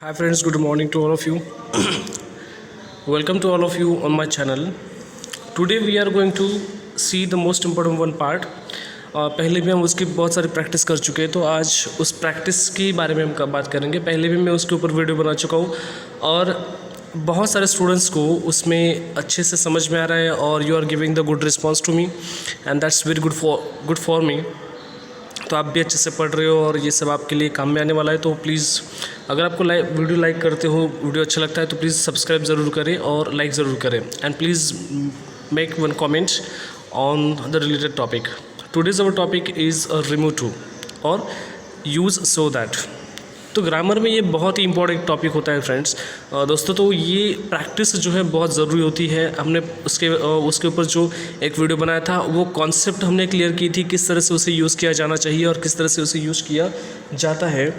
Hi friends, good morning to all of you. Welcome to all of you on my channel. Today we are going to see the most important one part. पहले भी हम उसकी बहुत सारी practice कर चुके हैं, तो आज उस प्रैक्टिस के बारे में हम बात करेंगे। पहले भी मैं उसके ऊपर वीडियो बना चुका हूँ और बहुत सारे स्टूडेंट्स को उसमें अच्छे से समझ में आ रहा है और you are giving the good response to me and that's very good for me. तो आप भी अच्छे से पढ़ रहे हो और ये सब आपके लिए काम में आने वाला है। तो प्लीज़ अगर आपको वीडियो लाइक करते हो, वीडियो अच्छा लगता है तो प्लीज़ सब्सक्राइब ज़रूर करें और लाइक ज़रूर करें and please make one comment on the related topic. Today's our topic is remove too और यूज़ सो दैट। तो ग्रामर में ये बहुत ही इंपॉर्टेंट टॉपिक होता है फ्रेंड्स दोस्तों। तो ये प्रैक्टिस जो है बहुत ज़रूरी होती है। हमने उसके ऊपर जो एक वीडियो बनाया था वो कॉन्सेप्ट हमने क्लियर की थी, किस तरह से उसे यूज़ किया जाना चाहिए और किस तरह से उसे यूज़ किया जाता है।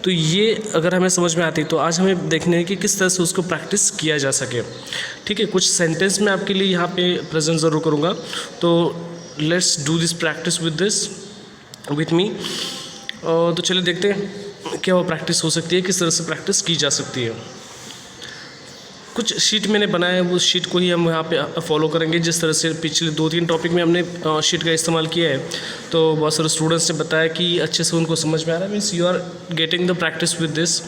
तो ये अगर हमें समझ में आती तो आज हमें देखने है कि किस तरह से उसको प्रैक्टिस किया जा सके। ठीक है, कुछ सेंटेंस मैं आपके लिए यहाँ पे प्रेजेंट ज़रूर करूँगा। तो let's do this practice with me. तो चलिए देखते हैं क्या वो प्रैक्टिस हो सकती है, किस तरह से प्रैक्टिस की जा सकती है। कुछ शीट मैंने बनाया है, उस शीट को ही हम यहाँ पे फॉलो करेंगे जिस तरह से पिछले 2-3 टॉपिक में हमने शीट का इस्तेमाल किया है। तो बहुत सारे स्टूडेंट्स ने बताया कि अच्छे से उनको समझ में आ रहा है, means you are getting the practice with this.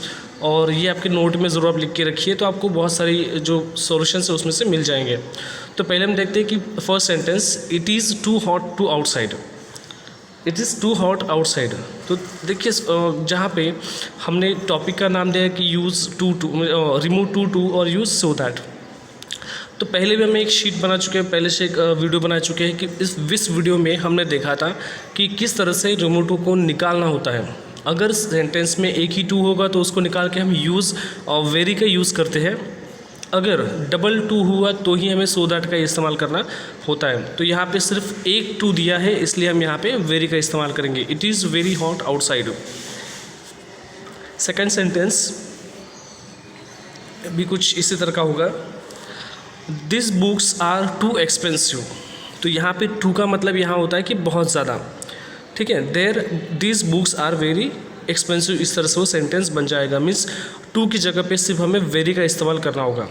और ये आपके नोट में ज़रूर आप लिख के रखिए, तो आपको बहुत सारी जो सॉल्यूशंस है उसमें से मिल जाएंगे। तो पहले हम देखते हैं कि first sentence, it is too hot too outside. It is too hot outside. तो देखिए जहाँ पे हमने टॉपिक का नाम दिया है कि यूज़ रिमूव टू और यूज़ सो दैट। तो पहले भी हम एक शीट बना चुके हैं, पहले से एक वीडियो बना चुके हैं कि इस वीडियो में हमने देखा था कि किस तरह से रिमूव टू को निकालना होता है। अगर सेंटेंस में एक ही टू होगा तो उसको निकाल के हम यूज़ और वेरी का यूज़ करते हैं। अगर डबल टू हुआ तो ही हमें सो दैट का इस्तेमाल करना होता है। तो यहाँ पे सिर्फ एक टू दिया है, इसलिए हम यहाँ पे वेरी का इस्तेमाल करेंगे। It is very hot outside. Second sentence भी कुछ इसी तरह का होगा, this books are too expensive. तो यहाँ पे टू का मतलब यहाँ होता है कि बहुत ज़्यादा। ठीक है, this books are very expensive. इस तरह से वो सेंटेंस बन जाएगा। मीन्स टू की जगह पे सिर्फ हमें वेरी का इस्तेमाल करना होगा।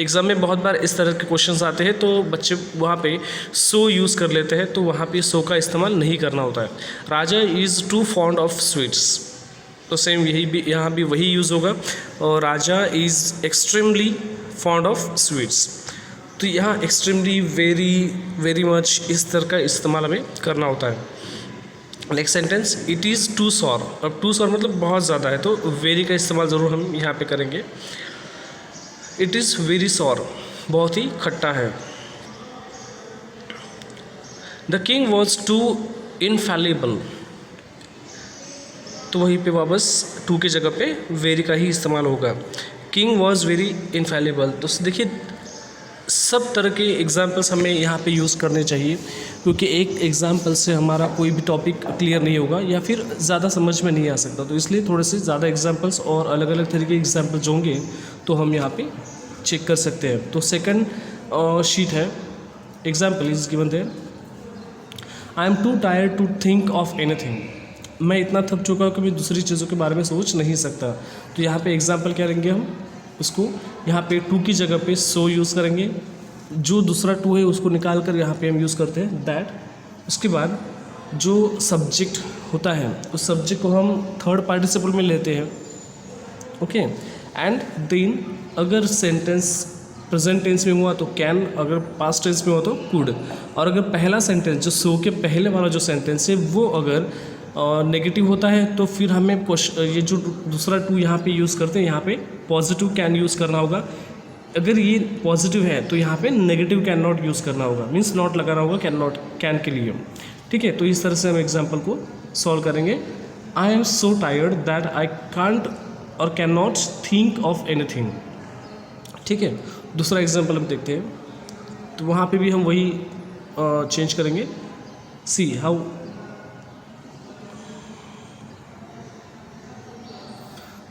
एग्ज़ाम में बहुत बार इस तरह के क्वेश्चंस आते हैं तो बच्चे वहाँ पे सो यूज़ कर लेते हैं, तो वहाँ पे सो का इस्तेमाल नहीं करना होता है। Raja is too fond of sweets. तो सेम यही भी यहाँ भी वही यूज़ होगा, और Raja is extremely fond of sweets. तो यहाँ एक्सट्रीमली, वेरी मच, इस तरह का इस्तेमाल हमें करना होता है। Next sentence, it is too sour. अब टू सॉर मतलब बहुत ज़्यादा है, तो वेरी का इस्तेमाल ज़रूर हम यहाँ पे करेंगे। इट इज़ वेरी सॉर, बहुत ही खट्टा है। The king was too infallible. तो वहीं पे वापस टू की जगह पे वेरी का ही इस्तेमाल होगा। King was very infallible. तो देखिए सब तरह के एग्जाम्पल्स हमें यहाँ पे यूज़ करने चाहिए, क्योंकि एक एग्जाम्पल से हमारा कोई भी टॉपिक क्लियर नहीं होगा या फिर ज़्यादा समझ में नहीं आ सकता। तो इसलिए थोड़े से ज़्यादा एग्जाम्पल्स और अलग अलग तरीके के एग्जाम्पल्स होंगे तो हम यहाँ पे चेक कर सकते हैं। तो सेकंड शीट है, example is given there, I am too tired to think of anything. मैं इतना थक चुका हूँ कि मैं दूसरी चीज़ों के बारे में सोच नहीं सकता। तो यहाँ पे एग्जाम्पल क्या करेंगे हम, उसको यहाँ पे टू की जगह पे सो यूज़ करेंगे। जो दूसरा टू है उसको निकाल कर यहाँ पे हम यूज़ करते हैं दैट। उसके बाद जो सब्जेक्ट होता है उस सब्जेक्ट को हम थर्ड पार्टिसिपल में लेते हैं। ओके, एंड देन अगर सेंटेंस प्रेजेंट टेंस में हुआ तो कैन, अगर पास्ट टेंस में हुआ तो कुड। और अगर पहला सेंटेंस जो सो के पहले वाला जो सेंटेंस है वो अगर नेगेटिव होता है तो फिर हमें ये जो दूसरा टू यहाँ पे यूज़ करते हैं, यहाँ पे पॉजिटिव कैन यूज़ करना होगा। अगर ये पॉजिटिव है तो यहाँ पे नेगेटिव कैन नॉट यूज़ करना होगा, मीन्स नॉट लगाना होगा कैन के लिए। ठीक है, तो इस तरह से हम एग्जाम्पल को सॉल्व करेंगे। I am so tired that I can't और can not think of anything. ठीक है, दूसरा एग्जाम्पल हम देखते हैं, तो वहाँ पे भी हम वही चेंज करेंगे। सी हाउ,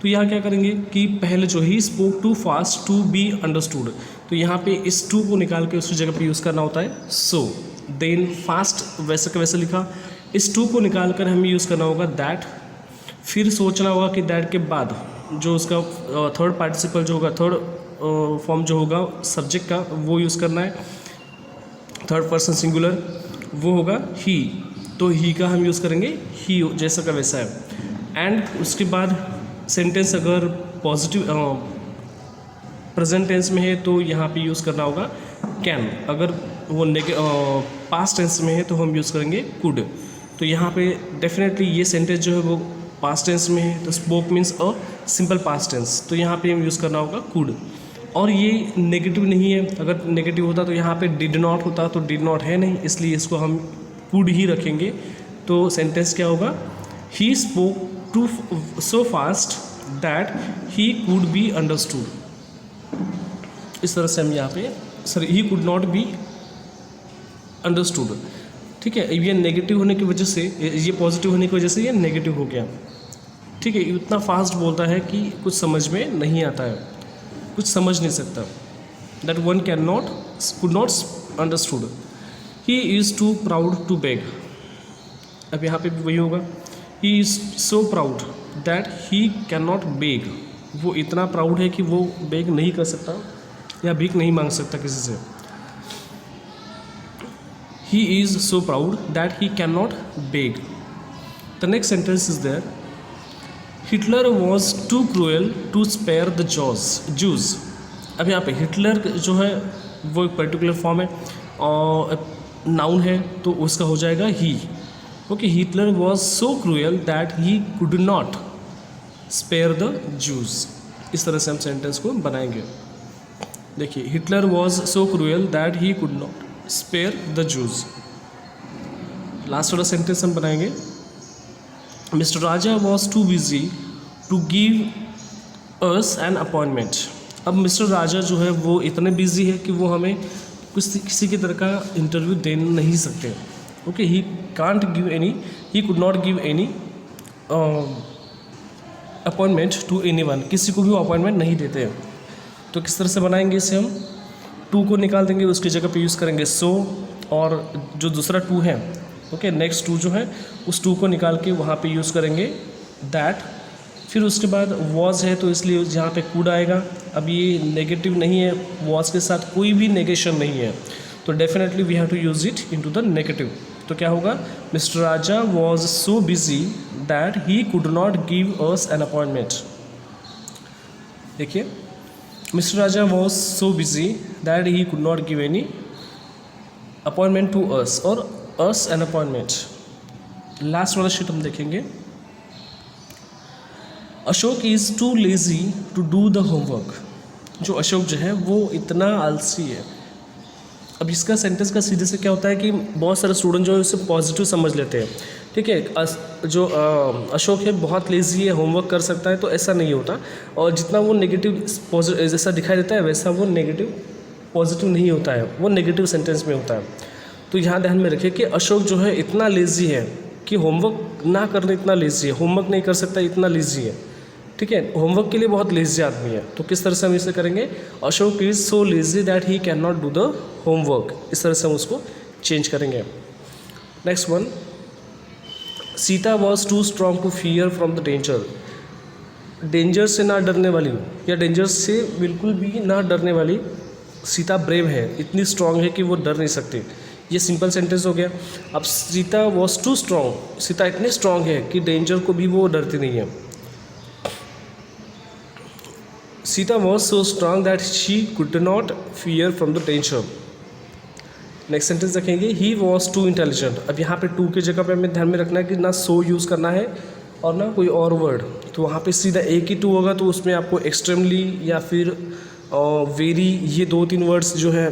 तो यहाँ क्या करेंगे कि पहले जो he spoke too fast to be understood. तो यहाँ पे इस टू को निकाल के उसकी जगह पे यूज़ करना होता है सो। देन फास्ट वैसे का वैसे लिखा, इस टू को निकाल कर हमें यूज़ करना होगा दैट। फिर सोचना होगा कि दैट के बाद जो उसका थर्ड पार्टिसिपल जो होगा, थर्ड फॉर्म जो होगा सब्जेक्ट का, वो यूज़ करना है। थर्ड पर्सन सिंगुलर वो होगा ही, तो ही का हम यूज़ करेंगे ही, जैसा का वैसा है। एंड उसके बाद सेंटेंस अगर पॉजिटिव प्रेजेंट टेंस में है तो यहाँ पे यूज़ करना होगा कैन, अगर वो पास्ट टेंस में है तो हम यूज़ करेंगे कुड। तो यहाँ पे डेफिनेटली ये सेंटेंस जो है वो पास्ट टेंस में है, तो spoke means a simple past tense, तो यहाँ पे हम यूज़ करना होगा कुड। और ये नेगेटिव नहीं है, अगर नेगेटिव होता तो यहाँ पे डिड नॉट होता, तो डिड नॉट है नहीं, इसलिए इसको हम कुड ही रखेंगे। तो सेंटेंस क्या होगा, he spoke too so fast that he could be understood. इस तरह से हम यहाँ पे he could not be understood. ठीक है, ये नेगेटिव होने की वजह से, ये पॉजिटिव होने की वजह से ये नेगेटिव हो गया। ठीक है, इतना फास्ट बोलता है कि कुछ समझ में नहीं आता है, कुछ समझ नहीं सकता। That one can not could not understood. He is too proud to beg. अब यहाँ पे भी वही होगा, he is so proud that he can not beg. वो इतना प्राउड है कि वो बेग नहीं कर सकता या भीख नहीं मांग सकता किसी से। He is so proud that he cannot beg. The next sentence is there. Hitler was too cruel to spare the Jews. अब यहाँ पे हिटलर जो है वो एक पर्टिकुलर फॉर्म है और नाउन है, तो उसका हो जाएगा ही। Okay, Hitler was so cruel that he could not spare the Jews। इस तरह से हम सेंटेंस को बनाएंगे। देखिए, Hitler was so cruel that he could not spare the Jews. Last वाला सेंटेंस हम बनाएंगे, mister Raja was too busy to give us an appointment. अब मिस्टर राजा जो है वो इतने बिजी है कि वो हमें किसी की तरह का इंटरव्यू दे नहीं सकते। Okay, he can't give any, he could not give any appointment to anyone, किसी को भी अपॉइंटमेंट नहीं देते हैं। तो किस तरह से बनाएंगे इसे, हम टू को निकाल देंगे, उसकी जगह पे यूज़ करेंगे सो, और जो दूसरा टू है, ओके, नेक्स्ट टू जो है उस टू को निकाल के वहाँ पे यूज़ करेंगे दैट। फिर उसके बाद वॉज है तो इसलिए जहाँ पे कुड आएगा। अब ये नेगेटिव नहीं है, वॉज के साथ कोई भी नेगेशन नहीं है, तो definitely we have to use it into the negative. तो क्या होगा, mister Raja was so busy that he could not give us an appointment. देखिए, Mr. Raja was so busy that he could not give any appointment to us or us an appointment। Last वाला sheet हम देखेंगे, Ashok is too lazy to do the homework. जो अशोक जो है वो इतना आलसी है। अब इसका सेंटेंस का सीधे से क्या होता है कि बहुत सारे स्टूडेंट जो है उसे पॉजिटिव समझ लेते हैं। ठीक है, जो अशोक है बहुत लेज़ी है, होमवर्क कर सकता है, तो ऐसा नहीं होता। और जितना वो नेगेटिव जैसा दिखाई देता है वैसा वो नेगेटिव पॉजिटिव नहीं होता है, वो नेगेटिव सेंटेंस में होता है। तो यहाँ ध्यान में रखिए कि अशोक जो है इतना लेज़ी है कि होमवर्क ना करने इतना लेज़ी है, होमवर्क नहीं कर सकता इतना लेज़ी है। ठीक है, होमवर्क के लिए बहुत लेज़ी आदमी है। तो किस तरह से हम इसे करेंगे, Ashok is so lazy that he can not do the homework. इस तरह से हम उसको चेंज करेंगे। Next one, Sita was too strong to fear from the danger. Danger से ना डरने वाली या डेंजर से बिल्कुल भी ना डरने वाली सीता ब्रेव है, इतनी स्ट्रॉन्ग है कि वो डर नहीं सकती। ये सिंपल सेंटेंस हो गया। अब Sita was too strong, Sita इतनी स्ट्रॉन्ग है कि डेंजर को भी वो डरती नहीं है। Sita was so strong that she could not fear from the danger. Next sentence देखेंगे, ही वॉज टू इंटेलिजेंट। अब यहाँ पे टू की जगह पे हमें ध्यान में रखना है कि ना सो यूज़ करना है और ना कोई और वर्ड। तो वहाँ पे सीधा एक ही टू होगा, तो उसमें आपको एक्सट्रीमली या फिर वेरी, ये 2-3 वर्ड्स जो है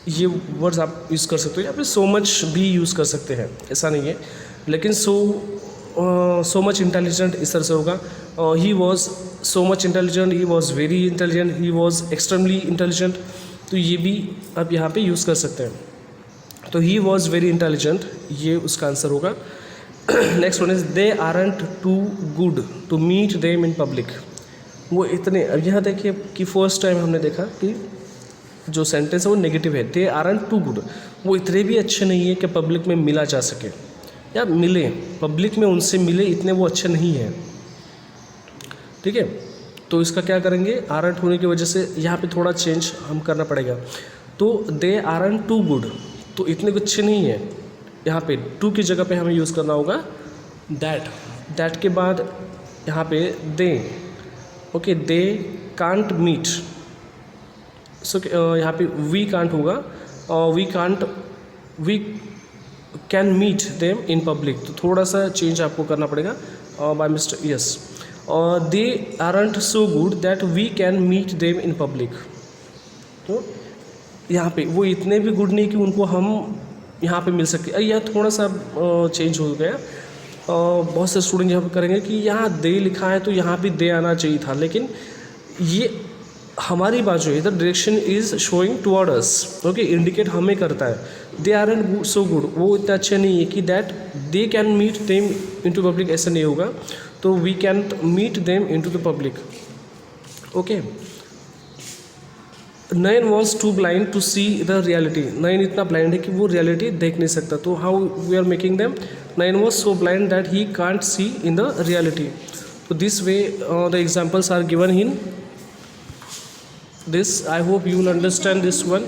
ये वर्ड्स आप यूज़ कर सकते हो, या फिर सो मच भी यूज़ कर सकते हैं, ऐसा नहीं है। लेकिन सो मच इंटेलिजेंट इस तरह से होगा। He was so much intelligent, he was very intelligent, he was extremely intelligent, तो ये भी आप यहाँ पे यूज़ कर सकते हैं। तो ही वॉज वेरी इंटेलिजेंट, ये उसका आंसर होगा। Next one is, they aren't too good to meet them in public. वो इतने, अब यहाँ देखिए कि फर्स्ट टाइम हमने देखा कि जो सेंटेंस है वो नेगेटिव है, दे आरंट टू गुड। वो इतने भी अच्छे नहीं है कि पब्लिक में मिला जा सके या मिले, पब्लिक में उनसे मिले, इतने वो अच्छे नहीं हैं। ठीक है। तो इसका क्या करेंगे, आरंट होने की वजह से यहाँ पे थोड़ा चेंज हम करना पड़ेगा। तो दे आरंट टू गुड, तो इतने अच्छे नहीं है, यहाँ पे टू की जगह पे हमें यूज़ करना होगा दैट के बाद यहाँ पे they, okay, they can't meet, so यहाँ पे वी कांट होगा, we can meet them in public, तो थोड़ा सा चेंज आपको करना पड़ेगा by mistake, yes. They aren't so good that we can meet them in public, तो यहाँ पे वो इतने भी गुड नहीं कि उनको हम यहाँ पे मिल सके, यह थोड़ा सा चेंज हो गया। बहुत से स्टूडेंट यहाँ पे करेंगे कि यहाँ दे लिखा है तो यहाँ भी दे आना चाहिए था, लेकिन ये हमारी बात जो है इधर direction is showing toward us, okay, indicate हमें करता है। दे आरंट सो गुड, वो इतने अच्छे नहीं है कि that they can meet them into public, ऐसा नहीं होगा, तो we can meet them into the public, okay. Nayan was too blind to see the reality, Nayan इतना ब्लाइंड है कि वो रियलिटी देख नहीं सकता, तो how we are making them, Nayan was so blind that he can't see in the reality. तो this way the examples are given in this. I hope you will understand this one.